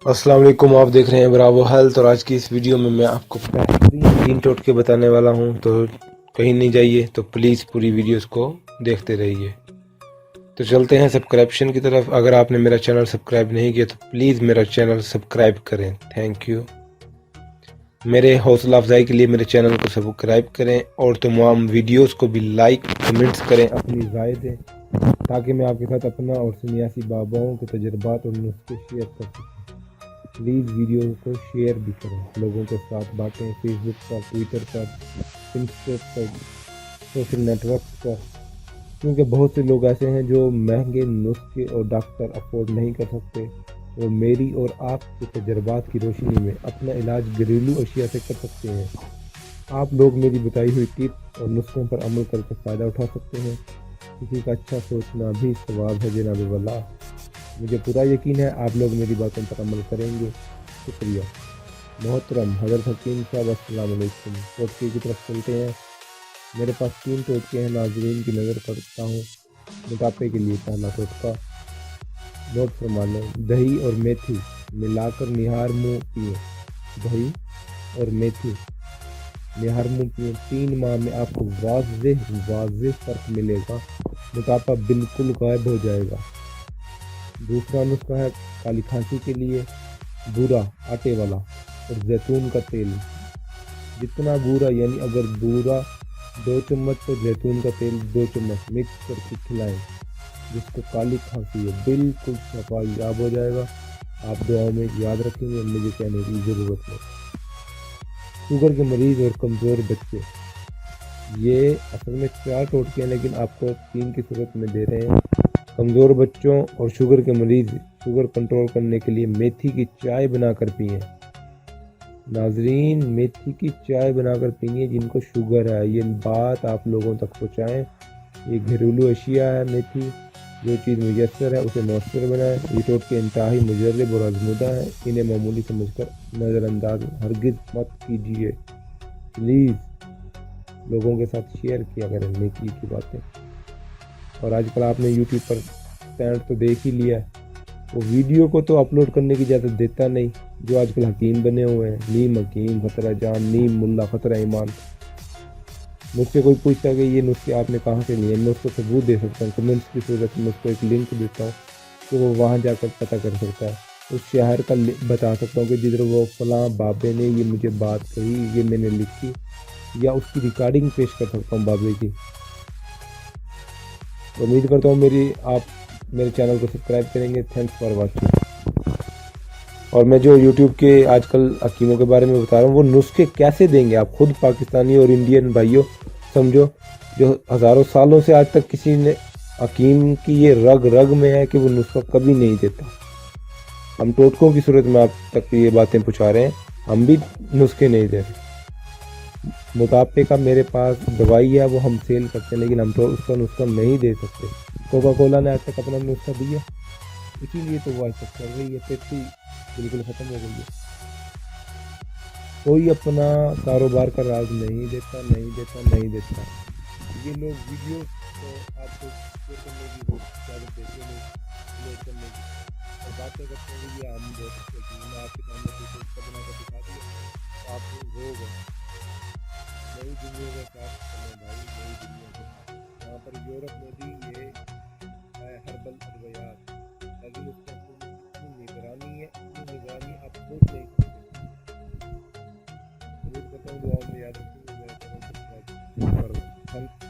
अस्सलाम वालेकुम। आप देख रहे हैं ब्रावो हेल्थ और आज की इस वीडियो में मैं आपको तीन टोटके बताने वाला हूं, तो कहीं नहीं जाइए, तो प्लीज़ पूरी वीडियोस को देखते रहिए। तो चलते हैं सब्सक्रिप्शन की तरफ। अगर आपने मेरा चैनल सब्सक्राइब नहीं किया तो प्लीज़ मेरा चैनल सब्सक्राइब करें, थैंक यू। मेरे हौसला अफजाई के लिए मेरे चैनल को सब्सक्राइब करें और तमाम वीडियोस को भी लाइक कमेंट्स करें, अपनी राय दें, ताकि मैं आपके साथ अपना और सन्यासी बाबाओं के तजुर्बात और नुस्खे शेयर कर सकूँ। प्लीज़ वीडियो को शेयर भी करें, लोगों के साथ बांटें, फेसबुक पर, ट्विटर पर, इंस्टा पर, सोशल नेटवर्क पर, क्योंकि बहुत से लोग ऐसे हैं जो महंगे नुस्खे और डॉक्टर अफोर्ड नहीं कर सकते। वो मेरी और आपके तजर्बात की रोशनी में अपना इलाज घरेलू अशिया से कर सकते हैं। आप लोग मेरी बताई हुई टिप्स और नुस्खों पर अमल करके फ़ायदा उठा सकते हैं। किसी का अच्छा सोचना भी सवाब है जनाब वाला। मुझे पूरा यकीन है आप लोग मेरी बातों पर अमल करेंगे। शुक्रिया। मोहतरम हज़रत हकीम साहब, अस्सलाम वालेकुम। टोटके की तरफ चलते हैं। मेरे पास 3 टोटके हैं, नाज़रीन की नज़र करता हूँ। मोटापे के लिए पहला टोटका नोट फरमा लें। दही और मेथी मिलाकर निहार मुँह पिए। दही और मेथी निहार मुँह पिए। 3 माह में आपको वाज़ेह फ़र्क मिलेगा। मोटापा बिल्कुल गायब हो जाएगा। दूसरा नुस्खा है काली खांसी के लिए बूरा आटे वाला और जैतून का तेल। जितना बूरा, यानी अगर बूरा 2 चम्मच तो जैतून का तेल 2 चम्मच मिक्स करके खिलाएं। जिसको काली खांसी है बिल्कुल सफाई याब हो जाएगा। आप दुआओं में याद रखेंगे, मुझे कहने की ज़रूरत नहीं। शुगर के मरीज़ और कमज़ोर बच्चे, ये असल में 4 टोटके हैं लेकिन आपको 3 की सूरत में दे रहे हैं। कमज़ोर बच्चों और शुगर के मरीज़ शुगर कंट्रोल करने के लिए मेथी की चाय बनाकर पिएं। नाजरीन, मेथी की चाय बनाकर पिए जिनको शुगर है। ये बात आप लोगों तक पहुँचाएँ। ये घरेलू अशिया है मेथी। जो चीज़ मुयस्सर है उसे मौसर बनाएं। ये टोटके इंतहाई मुजर्रब और आज़मूदा है। इन्हें मामूली समझकर नज़रअंदाज हरगिज़ मत कीजिए। प्लीज़ लोगों के साथ शेयर किया करें मेथी की बातें। और आजकल आपने यूट्यूब पर चैनल तो देख ही लिया है, वो वीडियो को तो अपलोड करने की इजाज़त देता नहीं। जो आजकल हकीम बने हुए हैं, नीम हकीम खतरा जान, नीम मुल्ला खतरा ईमान। मुझसे कोई पूछता है कि ये नुस्खे आपने कहाँ से लिए, मैं उसको सबूत दे सकता हूँ। कमेंट्स की सूरत में उसको एक लिंक देता हूँ तो वो वहाँ जाकर पता कर सकता है। उस शहर का बता सकता हूँ कि जिधर वो फलां बाबे ने ये मुझे बात कही, ये मैंने लिखी, या उसकी रिकॉर्डिंग पेश कर सकता हूँ बाबे की। उम्मीद करता हूँ आप मेरे चैनल को सब्सक्राइब करेंगे। Thanks for watching. और मैं जो यूट्यूब के आजकल हकीमों के बारे में बता रहा हूँ, वो नुस्खे कैसे देंगे, आप खुद पाकिस्तानी और इंडियन भाइयों समझो, जो हज़ारों सालों से आज तक किसी ने हकीम की ये रग रग में है कि वो नुस्खा कभी नहीं देता। हम टोटकों की सूरत में आप तक ये बातें पहुँचा रहे हैं, हम भी नुस्खे नहीं दे रहे। मोटापे का मेरे पास दवाई है, वो हम सेल करते हैं, लेकिन हम तो उसका नुस्खा नहीं दे सकते। कोका कोला ने आज तक अपना नुस्खा दिया, इसीलिए तो वो आज तक चल रही है। पेप्सी बिल्कुल ख़त्म हो गई है। कोई अपना कारोबार का राज नहीं देता। ये लोग वीडियो तो आपको शेयर करने की वो इजाज़त देते नहीं, शेयर करने की, और बातें करते हैं कि हम बहुत अच्छे हैं। मैं आपके सामने कोई नुस्खा बना कर दिखा दिया तो आप रोग नई दुनिया के साथ चलें भाई, नई दुनिया के साथ। यहाँ पर यूरोप में भी ये है हर्बल अद्वियात, लेकिन उसका इतनी निगरानी आप खुद नहीं सकते। उम्मीद करता हूँ दुआ में याद रखेंगे। मेरे चैनल सब्सक्राइब करें।